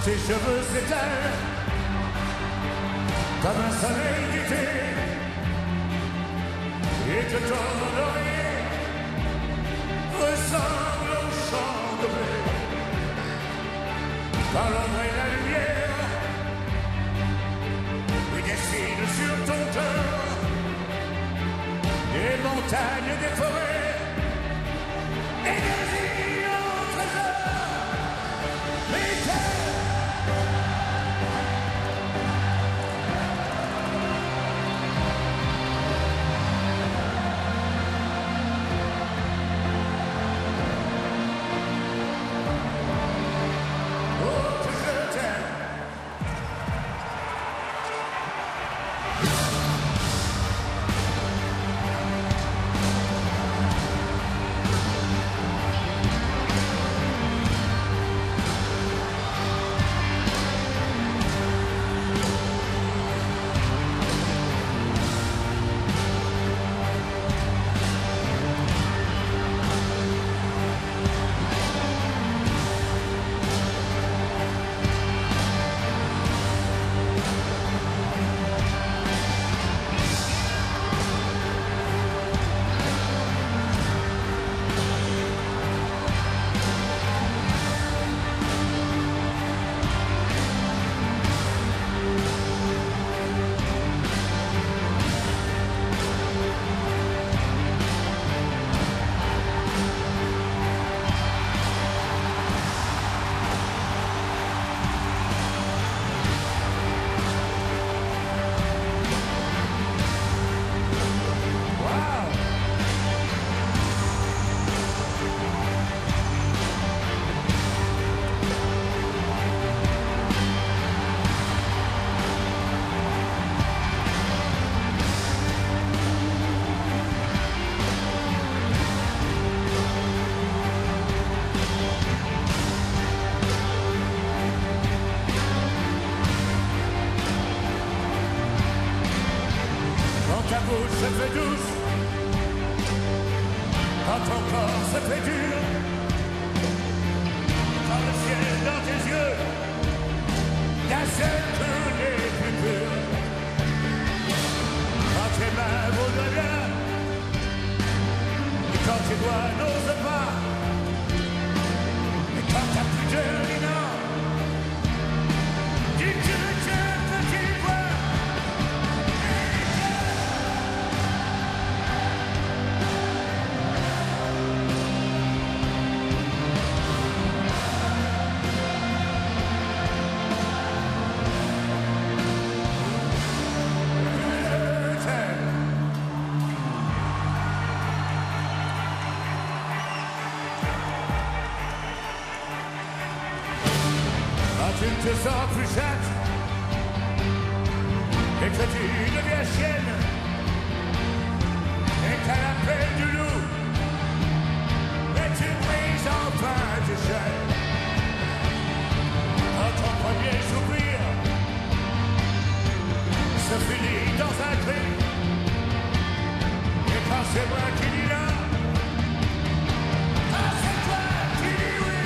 Tes cheveux s'étalent comme un soleil d'été et que ton oreille ressemble au chant de blé. Quand l'ombre et la lumière dessinent sur ton cœur des montagnes, des forêts et des îles au trésor. Michael. Ta bouche se fait douce, quand ton corps se fait dur, quand le ciel dans tes yeux t'assène tous les plus purs, quand tes mains voudraient bien, et quand tes doigts n'osent pas, et quand t'as plus de non, dis-tu que petit point. Tu te sens plus chatte et que tu deviens chienne et qu'à l'appel du loup et tu brises enfin tes chaînes. Quand ton premier soupir se finit dans un cri et quand c'est moi qui dis là, quand c'est toi qui dis oui.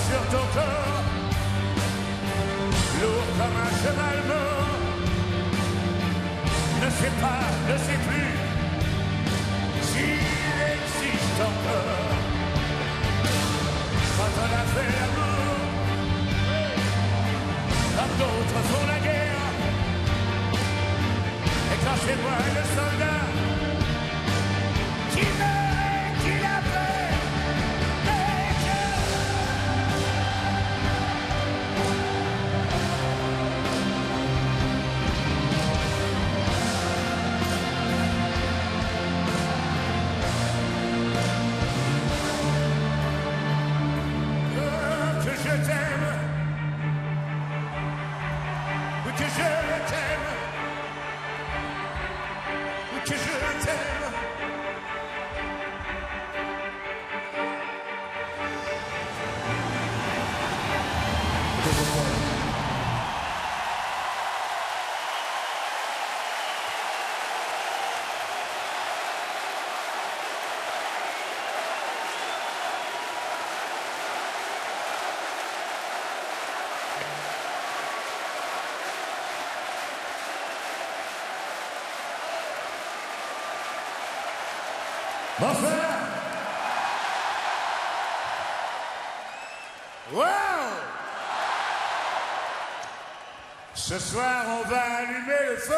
Sur ton corps, lourd comme un cheval mort, ne sait pas, ne sait plus s'il existe encore. Quand on a fait l'amour, quand d'autres font la guerre, et quand c'est moi le soldat qui meurt, qui l'a fait. Je t'aime. que je t'aime, que je t'aime. Bonsoir. Wow! Ce soir, on va allumer le feu.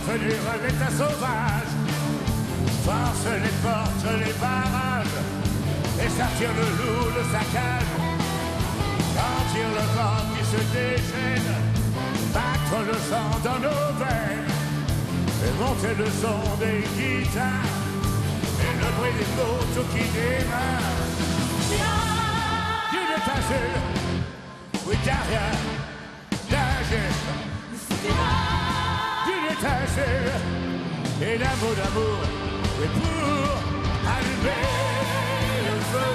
Revenir l'état sauvage, force les portes, les barrages, et sortir le loup de sa cage, sentir le vent qui se déchaîne, battre le sang dans nos veines, et monter le son des guitares, et le bruit des motos qui démarrent. D'une étincelle, oui, derrière, et l'amour d'amour est pour allumer le feu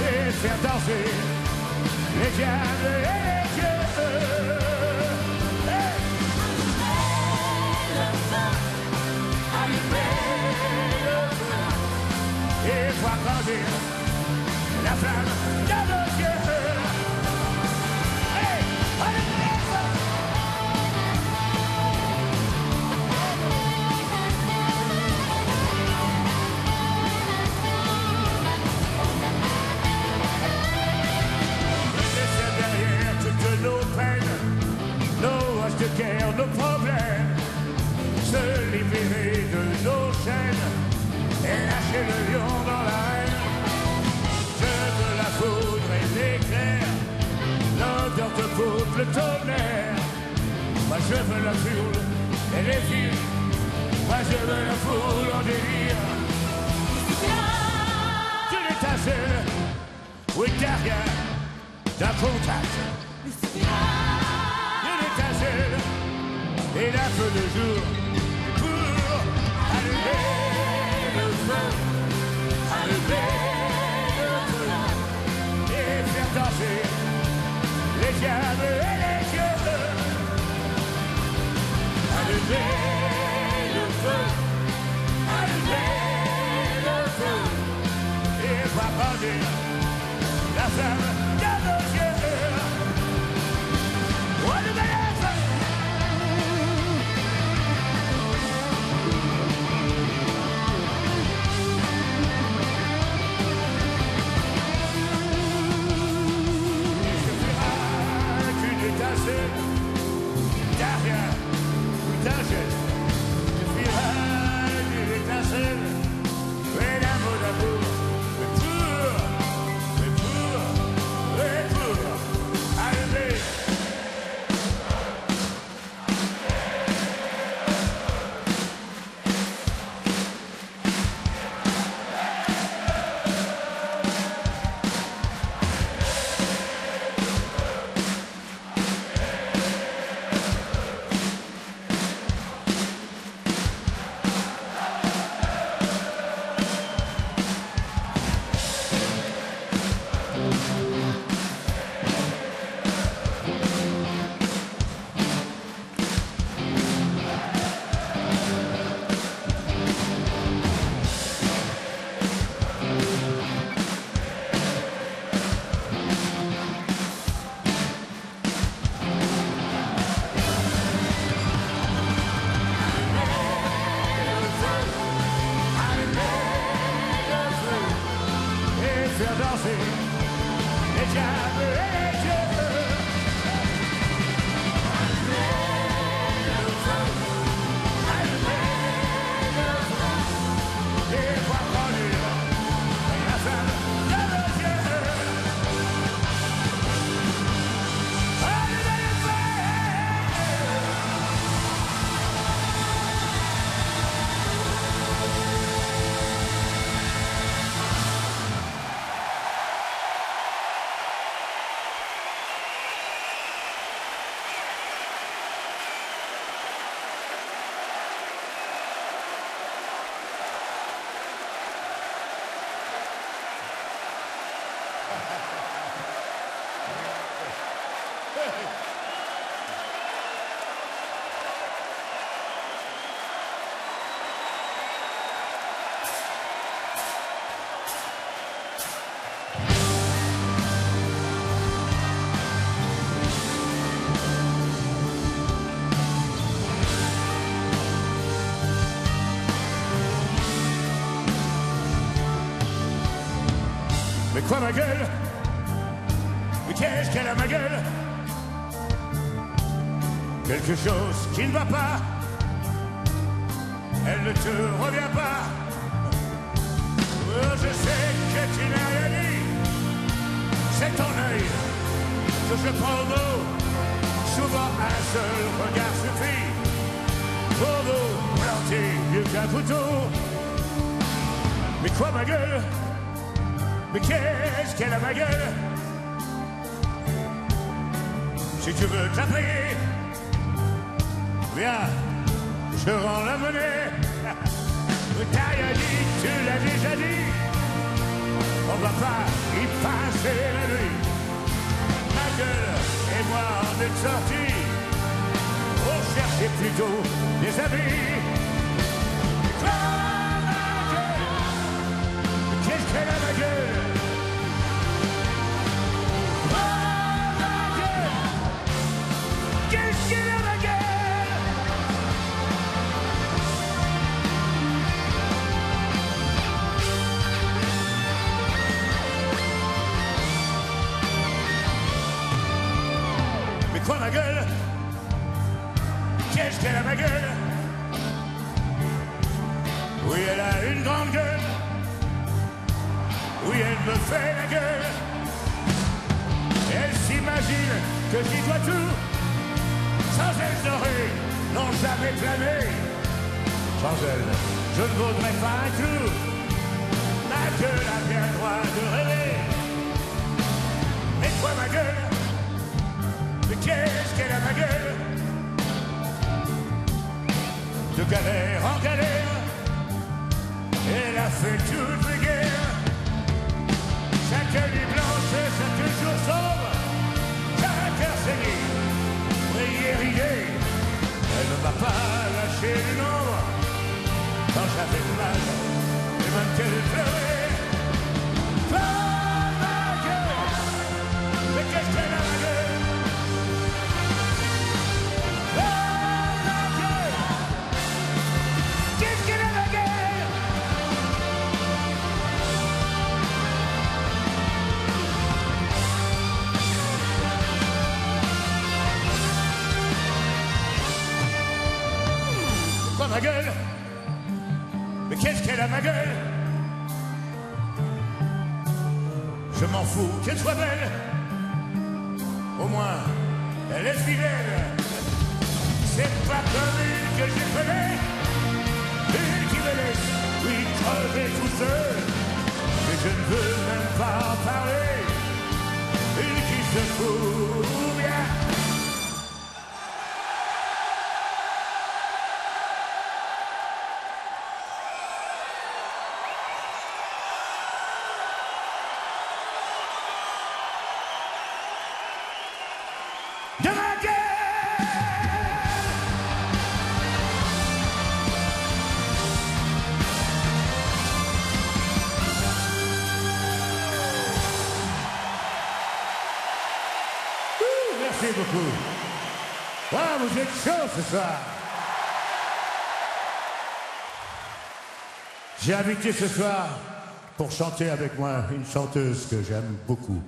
et faire danser les diables et les dieux. Allumer le feu et voir grandir la flamme de nos yeux. De guerre, nos problèmes, se libérer de nos chaînes et lâcher le lion dans l'arène. Je veux la foudre et l'éclair, l'odeur de poudre, le tonnerre. Moi je veux la foule et les filles, moi je veux la foule en délire. D'une étincelle, oui derrière, d'un contact. Et la feu de jour pour allumer le feu, allumer le feu et faire danser les diables et les dieux. Allumer le feu, allumer le feu et voir grandir la flamme de nos yeux. Derrière, d'un geste, je fuirai d'une étincelle, et l'amour d'amour, et pour, allumer. faire danser les diables et les quoi ma gueule? Mais qu'est-ce qu'elle a ma gueule? Quelque chose qui ne va pas. Elle ne te revient pas. Oh, je sais que tu n'as rien dit. C'est ton œil que je prends au dos. Souvent un seul regard suffit pour vous planter mieux qu'un couteau. Mais quoi ma gueule? Mais qu'est-ce qu'elle a ma gueule? Si tu veux te la payer, viens, je rends la monnaie. Mais t'as rien dit, tu l'as déjà dit. On va pas y passer la nuit. Ma gueule et moi on est sortis pour chercher plutôt des amis. Qu'est-ce qu'elle a ma gueule? Oh ma gueule! Qu'est-ce qu'elle a ma gueule? Mais quoi ma gueule? Qu'est-ce qu'elle a ma gueule? Oui, elle a une grande gueule. Oui, elle me fait la gueule. Elle s'imagine que j'y dois tout. Sans elle, j'aurais non jamais plané. Sans elle, je ne vaudrais pas un clou. Ma gueule a bien le droit de rêver. Mais quoi ma gueule? Mais qu'est-ce qu'elle a ma gueule? De galère en galère, elle a fait toutes les guerres. Chaque nuit blanche, chaque jour sombre, chaque heure saignée, prière ridée. Elle ne m'a pas lâché du nombre quand j'avais mal et même qu'elle pleurait. Oh ma gueule, mais qu'est-ce qu'elle a ma gueule? Oh ma gueule, qu'est-ce qu'elle a ma gueule? Ma gueule? Mais qu'est-ce qu'elle a ma gueule? Je m'en fous qu'elle soit belle. Au moins, elle est fidèle. C'est pas comme une que j'ai connais. Une qui me laisse, oui, crever tout seul. Mais je ne veux même pas en parler. Une qui se fout bien. De ma gueule! Merci beaucoup. Voilà, vous êtes chaud ce soir. J'ai invité ce soir pour chanter avec moi une chanteuse que j'aime beaucoup.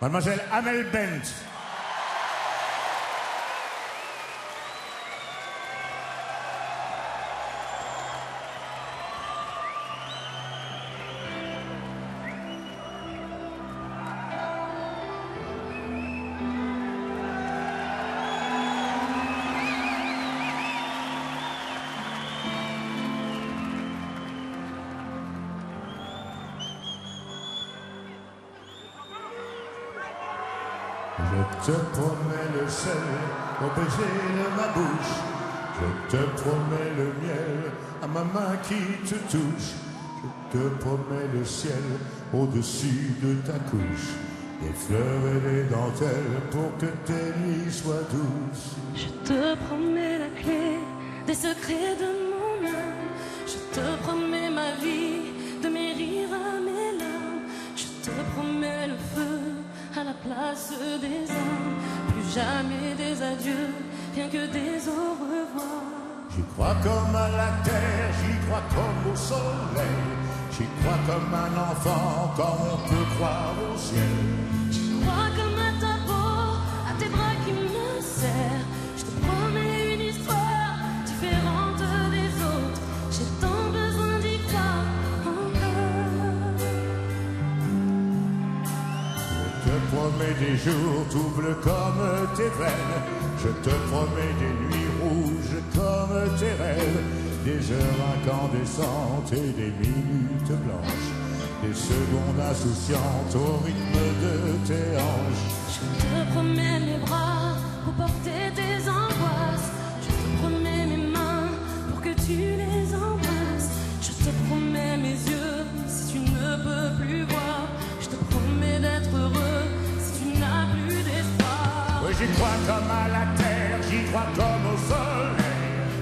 Mademoiselle Amel Bent. Je te promets le sel au baiser de ma bouche. Je te promets le miel à ma main qui te touche. Je te promets le ciel au-dessus de ta couche. Des fleurs et des dentelles pour que tes nuits soient douces. Je te promets la clé des secrets de mon âme. Je te promets ma vie, de mes rires à mes larmes. Je te promets le feu à la place des âmes. Plus jamais des adieux, rien que des au revoir. J'y crois comme à la terre, j'y crois comme au soleil. J'y crois comme un enfant, comme on peut croire au ciel. J'y crois comme à ta peau, à tes bras qui me serrent. Je te promets une histoire différente des autres. J'ai tant besoin d'y croire encore. Je te promets des jours tout bleus comme tes veines. Je te promets des nuits rouges comme tes rêves. Des heures incandescentes et des minutes blanches. Des secondes insouciantes au rythme de tes hanches. Je te promets mes bras pour porter tes angoisses. Je te promets mes mains pour que tu les embrasses. Je te promets mes yeux si tu ne peux plus voir. Je te promets d'être heureux si tu n'as plus d'espoir. Oui, j'y crois comme à la terre, j'y crois comme au soleil.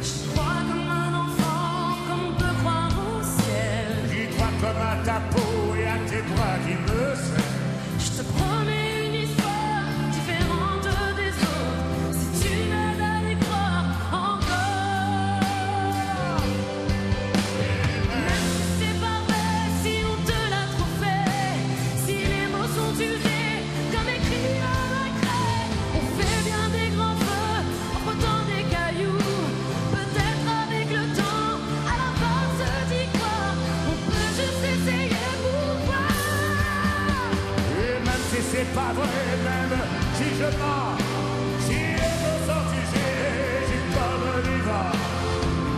J'y crois comme un enfant, comme on peut croire au ciel. J'y crois comme à ta peau et à tes bras qui me serrent. Je te promets une histoire différente des autres. Si tu m'aides à y croire encore. Même si c'est pas vrai, si on te l'a trop fait, si les mots sont usés comme écrits à la craie, on fait bien des grands feux en frottant des cailloux. Peut-être avec le temps, à la force d'y croire, on peut juste essayer pour voir. Et même si c'est pas vrai, même si je mens, si les mots sont usés, j'y comme vivant.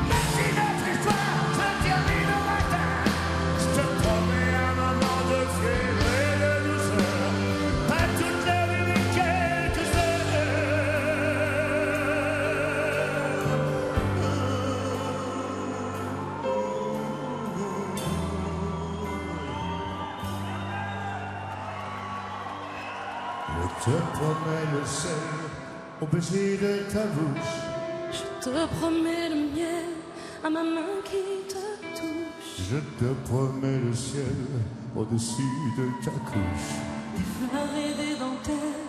Même si notre histoire se termine au matin, je te promets un moment de fièvre et de douceur. Pas toute la vie, mais quelques Je te promets le sel au baiser de ta bouche. Je te promets le miel à ma main qui te touche. Je te promets le ciel au-dessus de ta couche. Des fleurs et des dentelles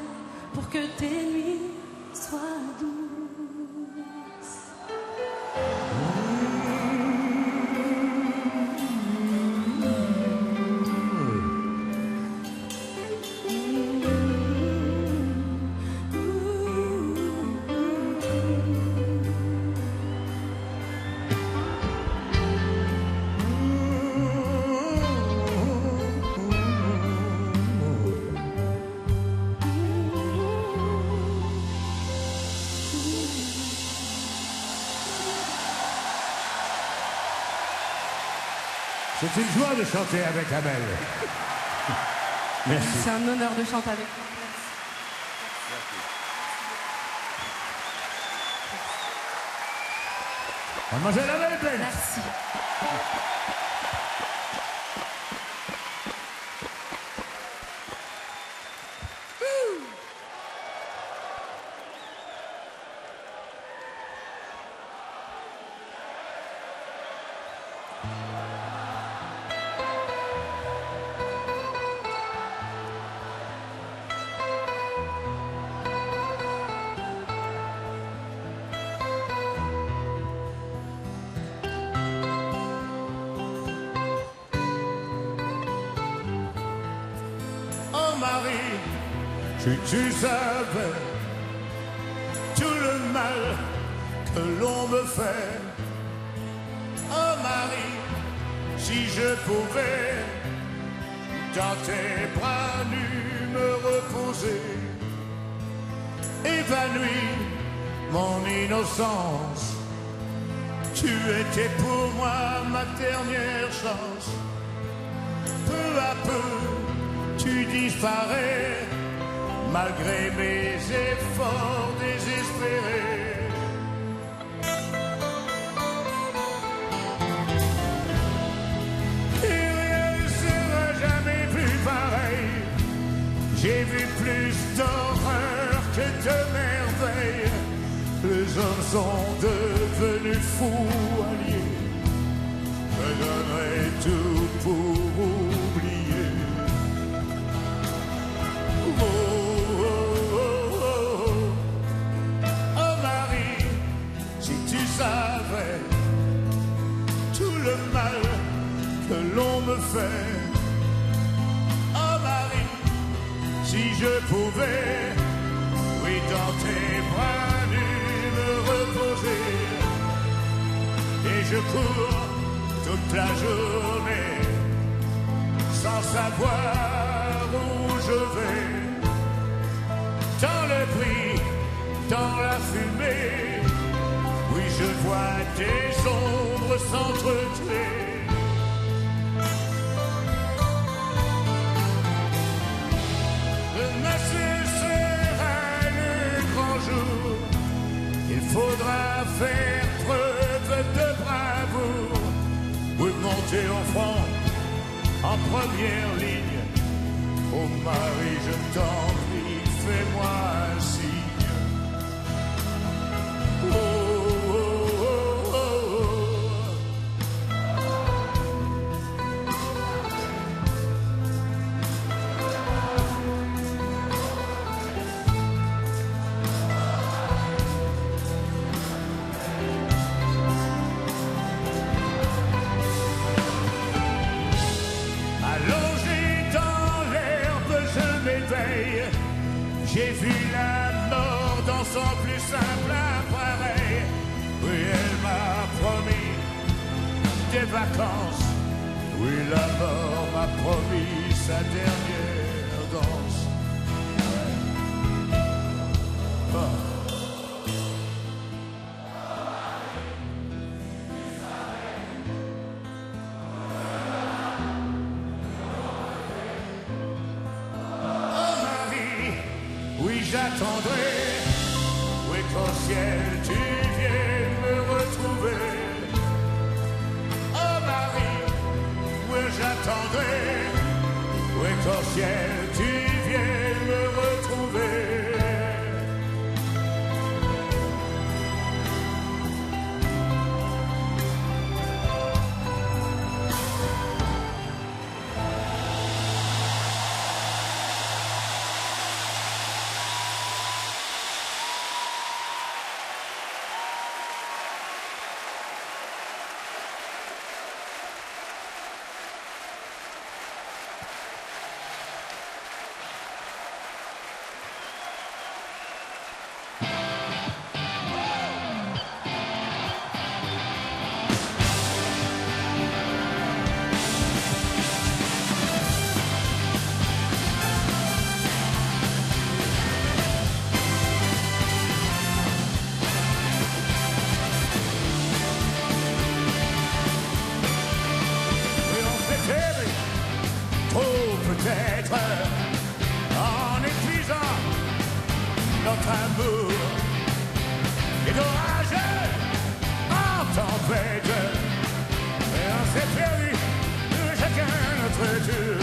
pour que tes nuits soient douces. C'est une joie de chanter avec Amel. Merci. C'est un honneur de chanter avec toi. Mademoiselle Amel Bent. Merci. Marie, si tu savais tout le mal que l'on me fait. Oh Marie, si je pouvais dans tes bras nus me reposer, évanoui mon innocence, tu étais pour moi ma dernière chance. Peu à peu tu disparais, malgré mes efforts désespérés. Et rien ne sera jamais plus pareil. J'ai vu plus d'horreur que de merveilles. Les hommes sont devenus fous alliés. Je donnerai tout pour oublier. Oh, oh, oh, oh. Oh Marie, si tu savais tout le mal que l'on me je pouvais, oui, dans tes bras nus me reposer. Et je cours toute la journée sans savoir où je vais. Dans le bruit, dans la fumée, oui, je vois des ombres s'entretuer. Demain ce sera le grand jour. Il faudra faire preuve de bravoure pour monter au front en première ligne. Oh Marie, je t'en prie, fais-moi un signe. Oh, oh, oh, oh, oh. Allongé dans l'herbe, je m'éveille. J'ai vu la mort dans son plus simple appareil. Oui, elle m'a promis des vacances. Oui, la mort m'a promis sa dernière danse. Oh. Oui, j'attendrai, oui, qu'au ciel tu viennes me retrouver. Oh Marie, oui, j'attendrai, oui, qu'au ciel tu viennes me retrouver. Peut-être en épuisant notre amour et d'orageux en tempête. Et on s'est perdu chacun notre tour.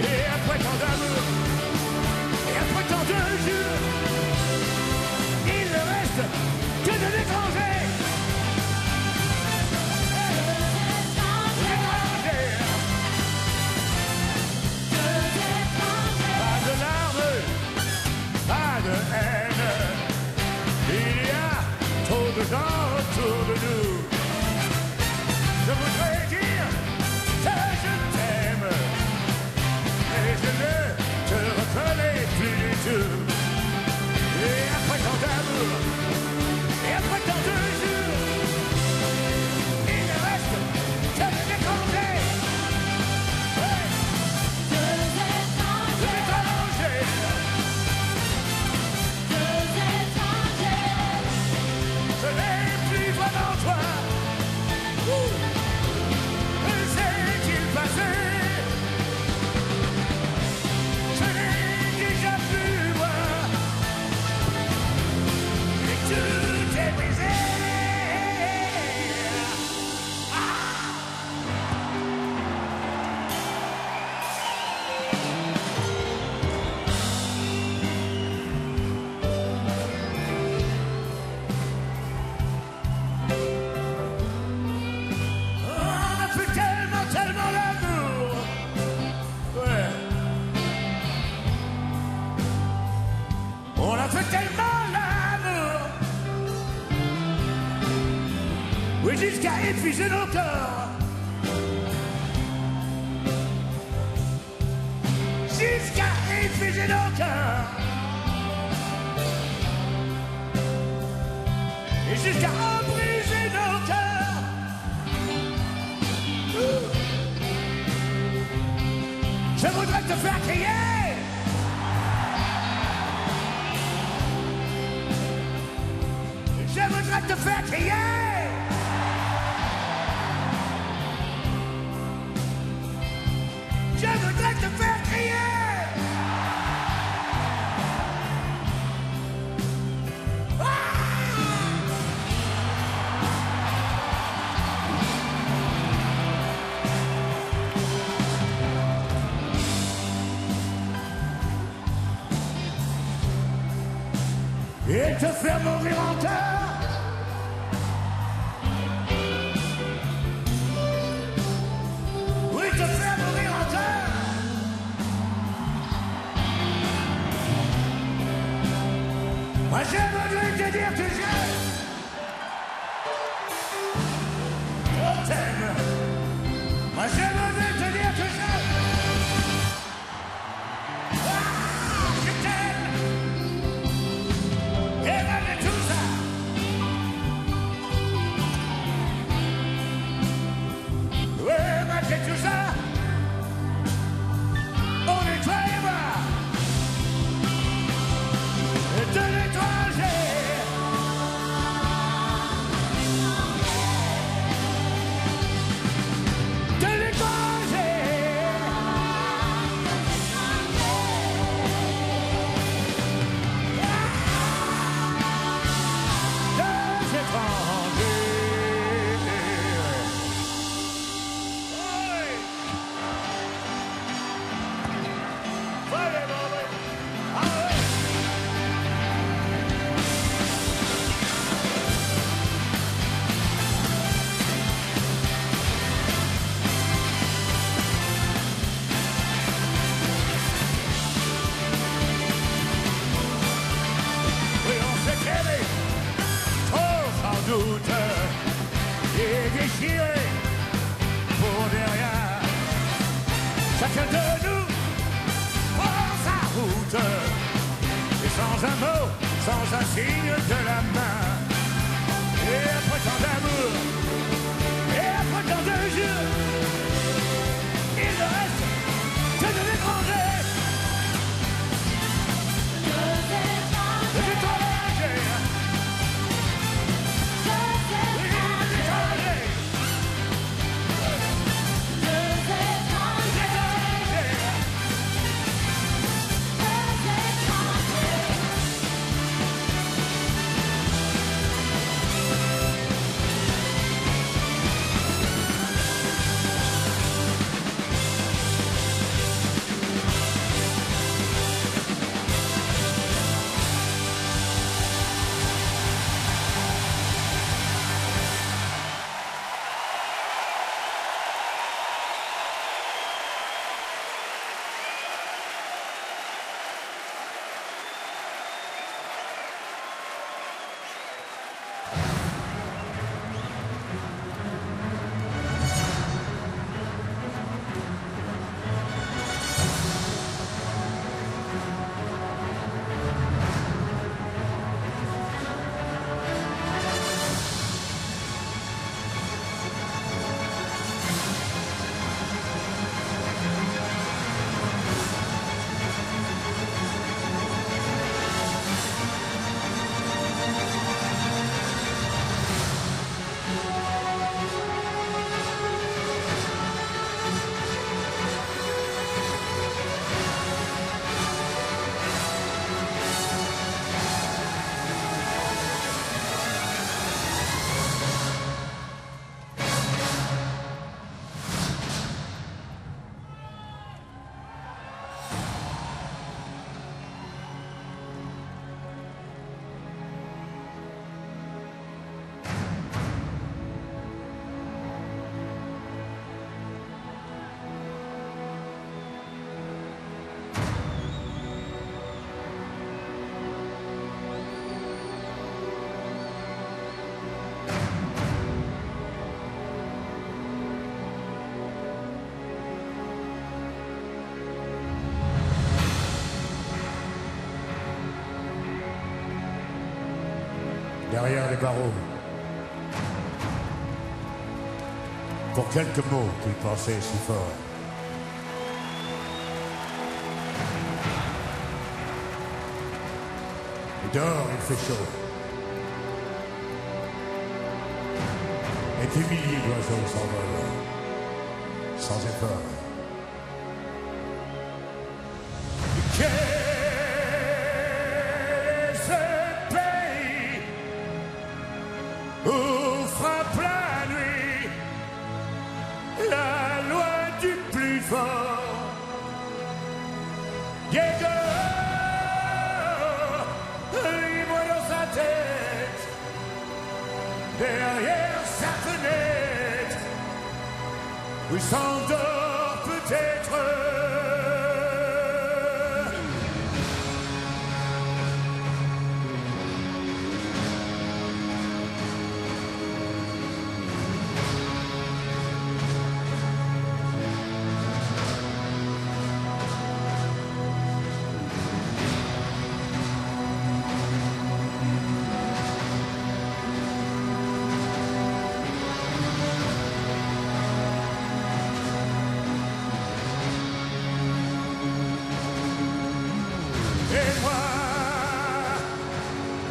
Et après tant d'amour, et après tant de jours, il ne reste que de l'étranger. Pas de haine, il y a trop de gens autour de nous. Je voudrais dire que je t'aime, mais je ne te reconnais plus du tout. Et après tant d'amour, et après tant de jours, il ne reste que de l'étranger. Je n'ai plus vraiment toi. Que s'est-il passé? Je n'ai déjà plus voir. Et tout est brisé. On a fait tellement l'amour, oui, jusqu'à épuiser nos corps, jusqu'à épuiser briser nos cœurs. Et jusqu'à en briser nos cœurs. Je voudrais te faire crier. Je voudrais te faire crier. Je voudrais te faire crier. Et te faire mourir en cœur. Oui, te faire mourir en cœur. Moi je voudrais te dire que je t'aime. Moi je voudrais te dire que je t'aime. Et malgré tout ça, ouais, malgré tout ça, on est toi et moi, de l'étranger. De l'étranger. Et déchiré pour derrière. Chacun de nous prend sa route. Et sans un mot, sans un signe de la main. Et après tant d'amour, et après tant de jeux, il ne reste que de l'étranger. De l'étranger. derrière les barreaux, pour quelques mots qu'il pensait si fort. Et dehors, il fait chaud. Et des milliers d'oiseaux s'envolent, sans effort. Quel est ce pays où frappe la nuit la loi du plus fort? Diego, libre dans sa tête, derrière sa fenêtre, où il s'endort peut-être.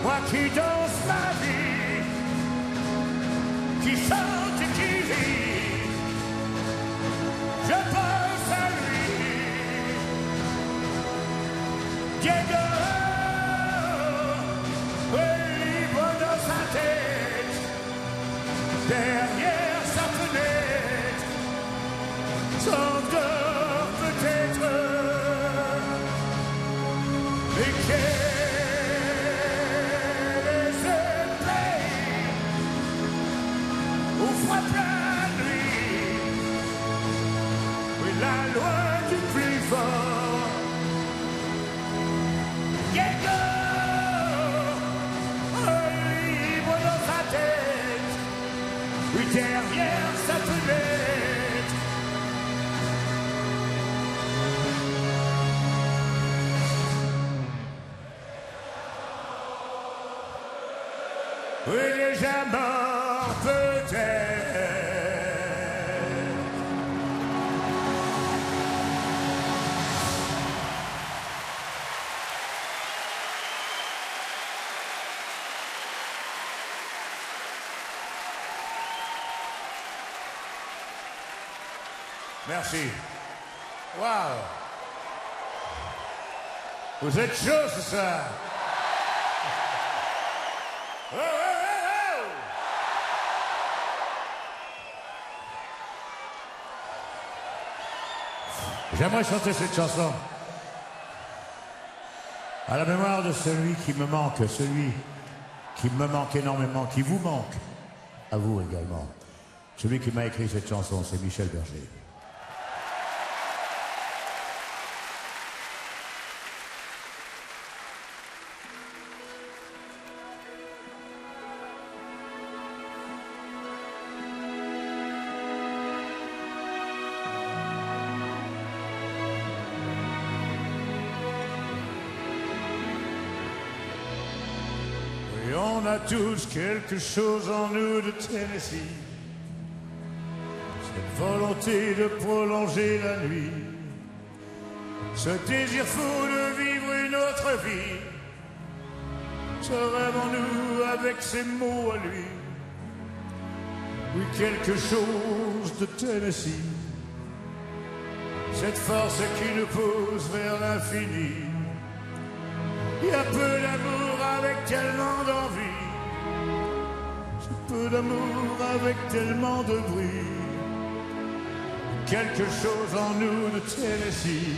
Moi qui danse ma vie, qui chante et qui vit, je pense à lui. Diego, libre dans sa tête, derrière sa fenêtre, s'endort peut-être. Et quel est ce pays où frappe la nuit, oui, la loi du plus fort? Diego, libre dans sa tête, oui, derrière sa fenêtre. Oui, déjà mort peut-être. Merci. Waouh. Vous êtes chaud ce soir. Oh, oh, oh, oh. J'aimerais chanter cette chanson à la mémoire de celui qui me manque, celui qui me manque énormément, qui vous manque, à vous également. Celui qui m'a écrit cette chanson, c'est Michel Berger. Et on a tous quelque chose en nous de Tennessee, cette volonté de prolonger la nuit, ce désir fou de vivre une autre vie, ce rêve en nous avec ses mots à lui. Oui, quelque chose de Tennessee, cette force qui nous pousse vers l'infini. Il y a peu d'amour avec tellement d'envie, peu d'amour avec tellement de bruit. Quelque chose en nous de Tennessee.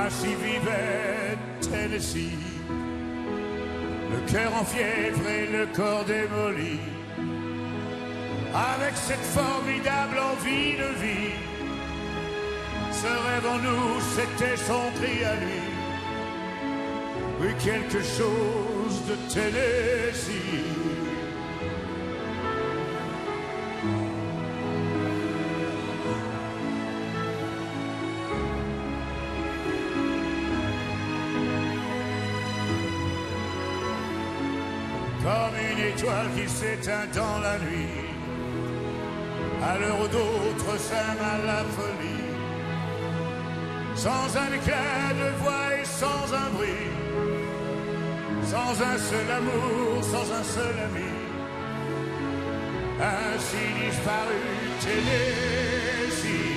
Ainsi vivait Tennessee, le cœur en fièvre et le corps démoli, avec cette formidable envie de vie. Ce rêve en nous, c'était son cri à lui. Oui, quelque chose de Tennessee. comme une étoile qui s'éteint dans la nuit. À l'heure où d'autres s'aiment à la folie, sans un éclat de voix et sans un bruit, sans un seul amour, sans un seul ami. Ainsi disparut Tennessee.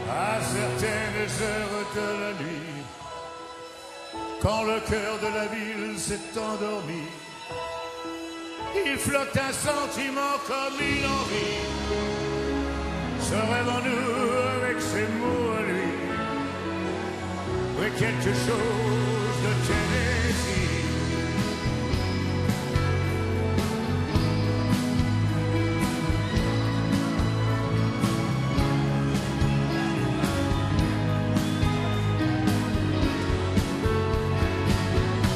À certaines heures de la nuit, quand le cœur de la ville s'est endormi, il flotte un sentiment comme une envie. Se rêve en nous avec ses mots à lui. Oui, quelque chose de Tennessee.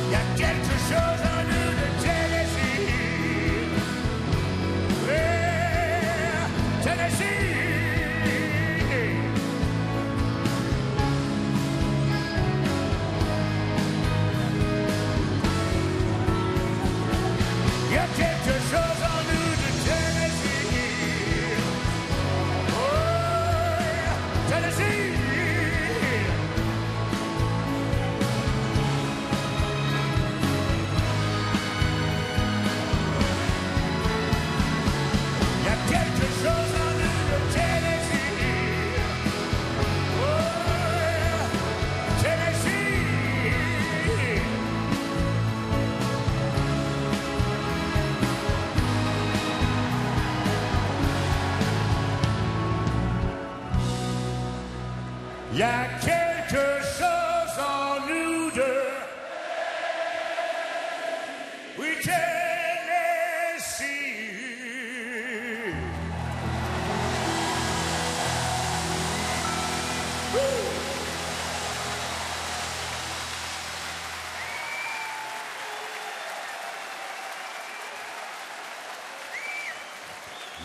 Il y a quelque chose en nous de Tennessee. Oui, Tennessee. Il y a quelque chose en nous de Tennessee. Oh, Tennessee. Il y a quelque chose en nous de Tennessee. Oh, Tennessee. Il y a quelque chose en nous deux. Oui, Tennessee.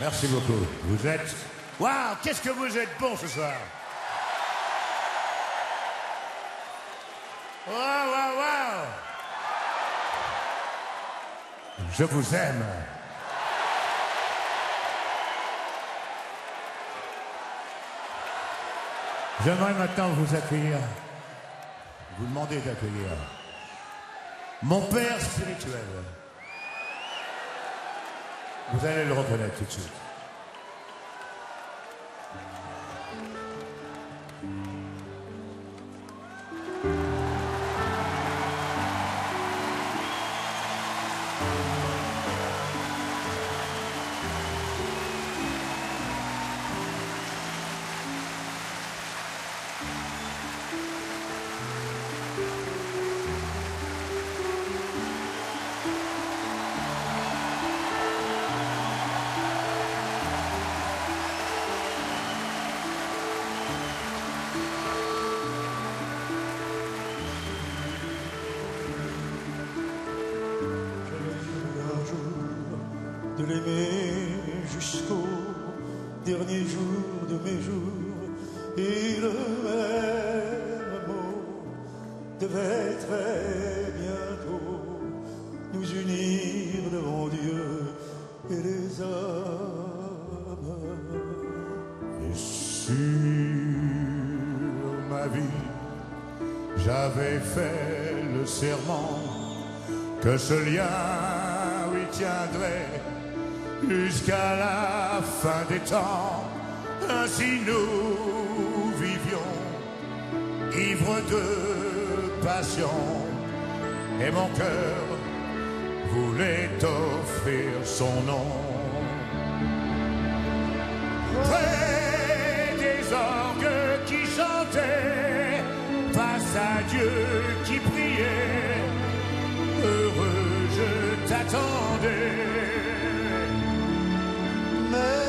Merci beaucoup. Vous êtes... Waouh, qu'est-ce que vous êtes bon ce soir. Waouh, waouh, waouh. Je vous aime. J'aimerais maintenant vous accueillir, vous demander d'accueillir mon père spirituel. Vous allez le reconnaître tout de suite. De l'aimer jusqu'au dernier jour de mes jours, et le même mot devait très bientôt nous unir devant Dieu et les hommes. Et sur ma vie, j'avais fait le serment que ce lien lui tiendrait jusqu'à la fin des temps. Ainsi nous vivions, ivres de passion, et mon cœur voulait offrir son nom. Près des orgues qui chantaient, face à Dieu qui priait, heureux je t'attendais. Mais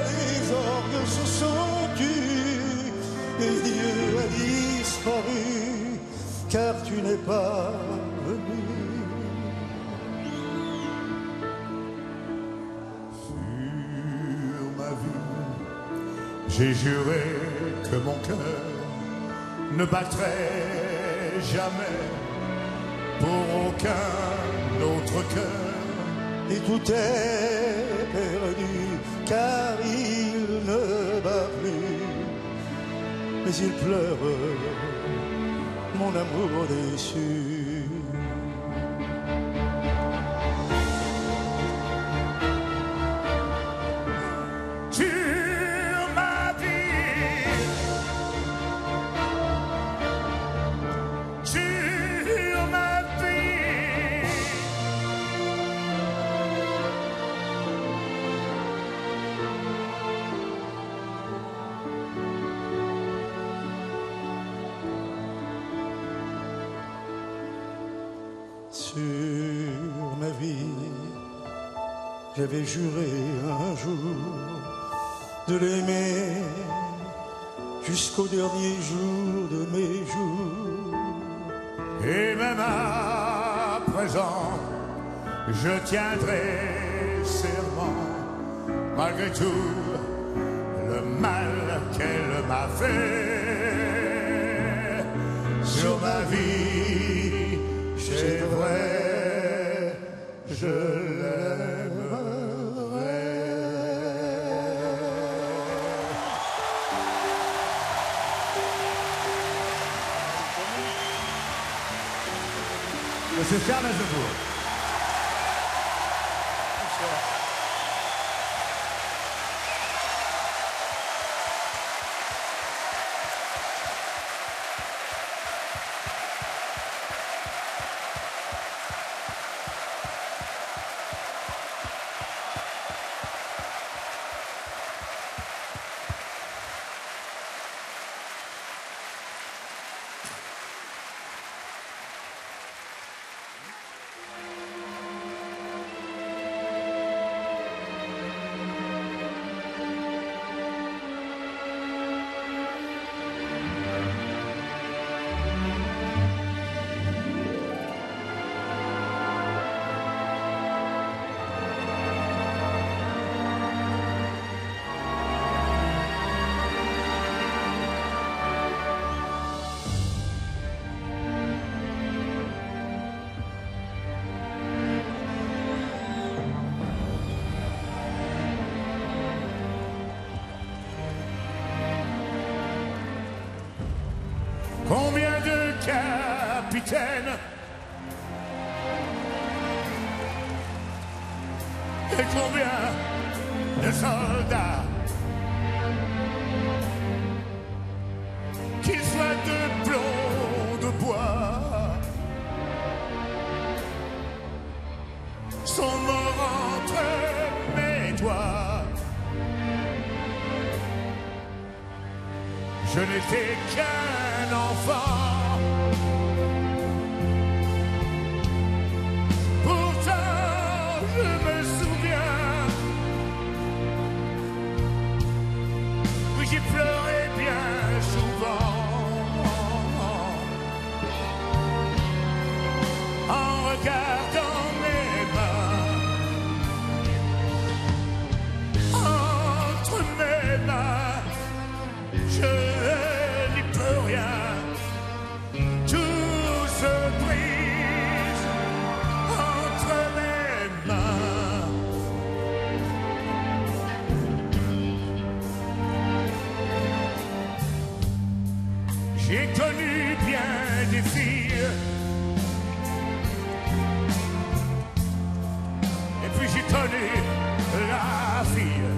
les orgues se sont tus et Dieu a disparu, car tu n'es pas venu. J'ai juré que mon cœur ne battrait jamais pour aucun autre cœur. Et tout est perdu car il ne bat plus. Mais il pleure mon amour déçu. Sur ma vie, j'avais juré un jour de l'aimer jusqu'au dernier jour de mes jours. Et même à présent, je tiendrai serment, malgré tout le mal qu'elle m'a fait. Sur ma vie, c'est vrai, je l'aimerai. Monsieur Charles Aznavour. Combien de capitaines et combien de soldats, qu'ils soient de plomb, de bois, sont morts entre mes doigts. Je n'étais qu'un enfant, pourtant je me souviens, oui j'ai pleuré bien souvent, en regardant mes mains, entre mes mains, je n'y peux rien, tout se brise entre mes mains. J'ai connu bien des filles, et puis j'ai connu la fille.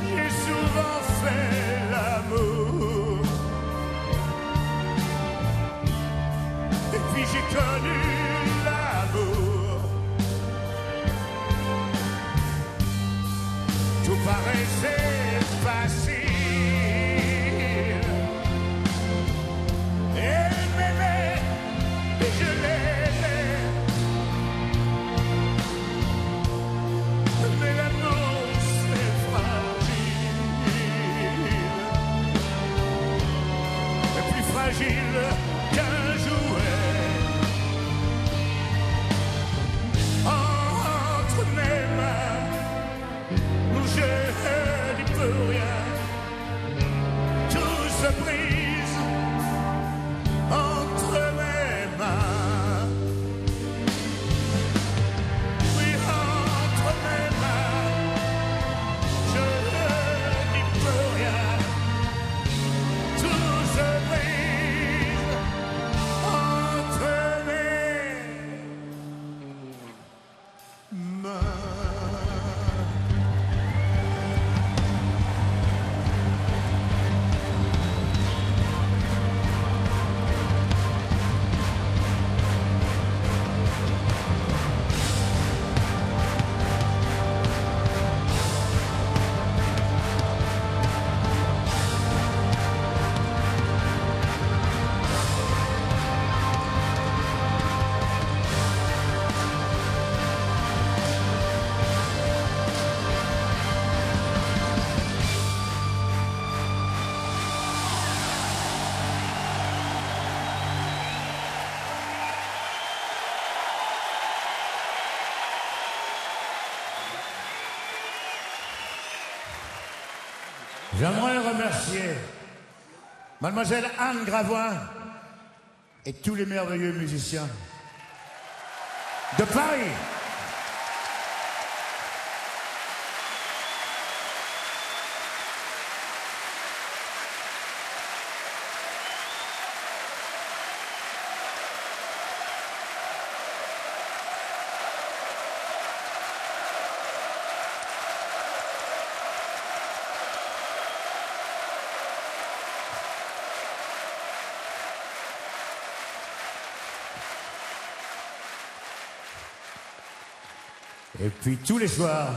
J'ai souvent fait l'amour, et puis j'ai connu l'amour. Tout paraissait facile. Elle m'aimait et je l'aimais, mais l'amour c'est fragile, et plus fragile qu'un jouet. J'aimerais remercier Mademoiselle Anne Gravoin et tous les merveilleux musiciens de Paris. Et puis tous les soirs,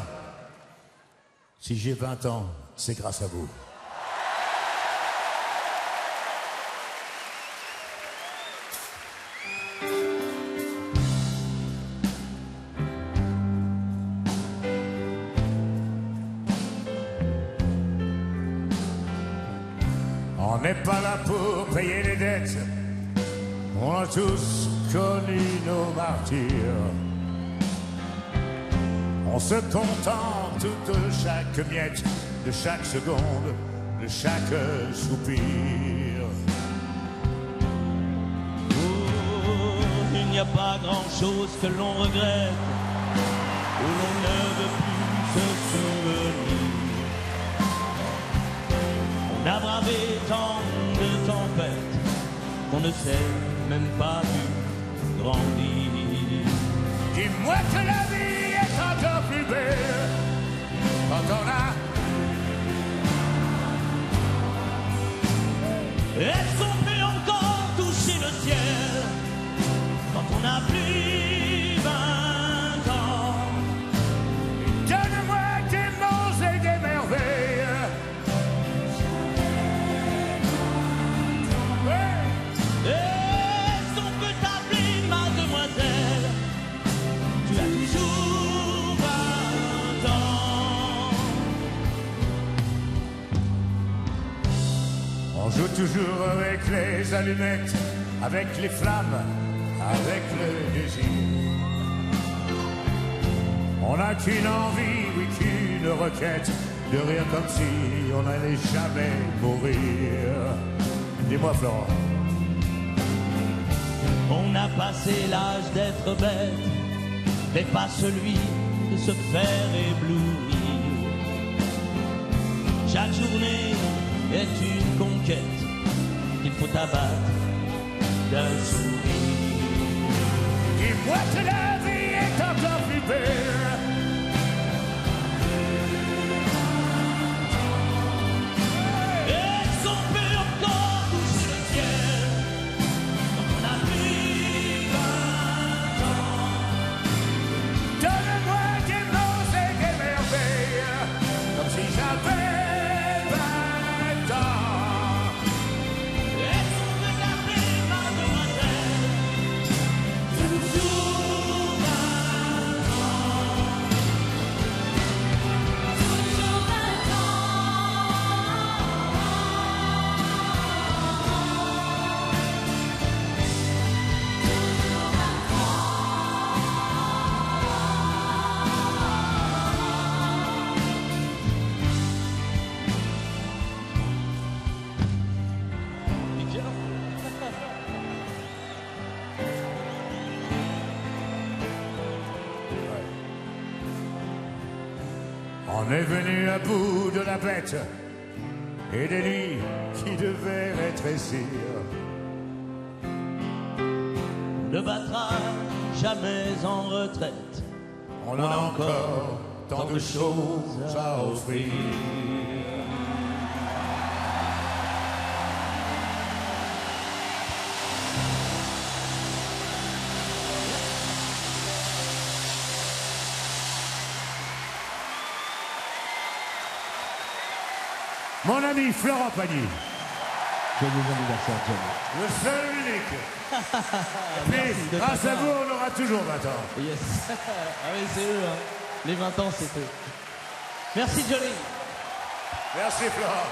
si j'ai 20 ans, c'est grâce à vous. On n'est pas là pour payer les dettes, on a tous connu nos martyrs. On se contente de chaque miette, de chaque seconde, de chaque soupir. Oh, il n'y a pas grand-chose que l'on regrette, où l'on ne veut plus se souvenir. On a bravé tant de tempêtes qu'on ne s'est même pas vu grandir. Dis-moi que la vie est encore plus belle quand on a... Est-ce qu'on peut encore toucher le ciel quand on a plus 20 ans? Donne-moi des monts et des merveilles. Ouais. Est-ce qu'on peut t'appeler mademoiselle? Tu as toujours 20 ans. On joue toujours avec les allumettes, avec les flammes, avec le désir. On n'a qu'une envie, oui, qu'une requête, de rire comme si on n'allait jamais mourir. Dis-moi, Florent. On a passé l'âge d'être bête, mais pas celui de se faire éblouir. Chaque journée est une conquête qu'il faut abattre d'un sourire. Dis-moi que la vie est encore plus belle. Est-ce qu'on peut encore toucher le ciel quand on a plus 20 ans? Donne-moi des mots et des merveilles, comme si j'avais 20 ans. Est-ce qu'on peut t'appeler mademoiselle? Tu as toujours 20 ans. Toujours 20 ans. On est venu à bout de la bête et des nuits qui devaient rétrécir. On ne battra jamais en retraite. On a encore tant de choses à offrir. Mon ami Florent Pagny, Joyeux anniversaire, Johnny. le seul unique. Merci Mais de grâce ta à part. vous, on aura toujours 20 ans. Yes. Ah oui, c'est eux, hein. Les 20 ans, c'est eux. Merci, Johnny. Merci Florent.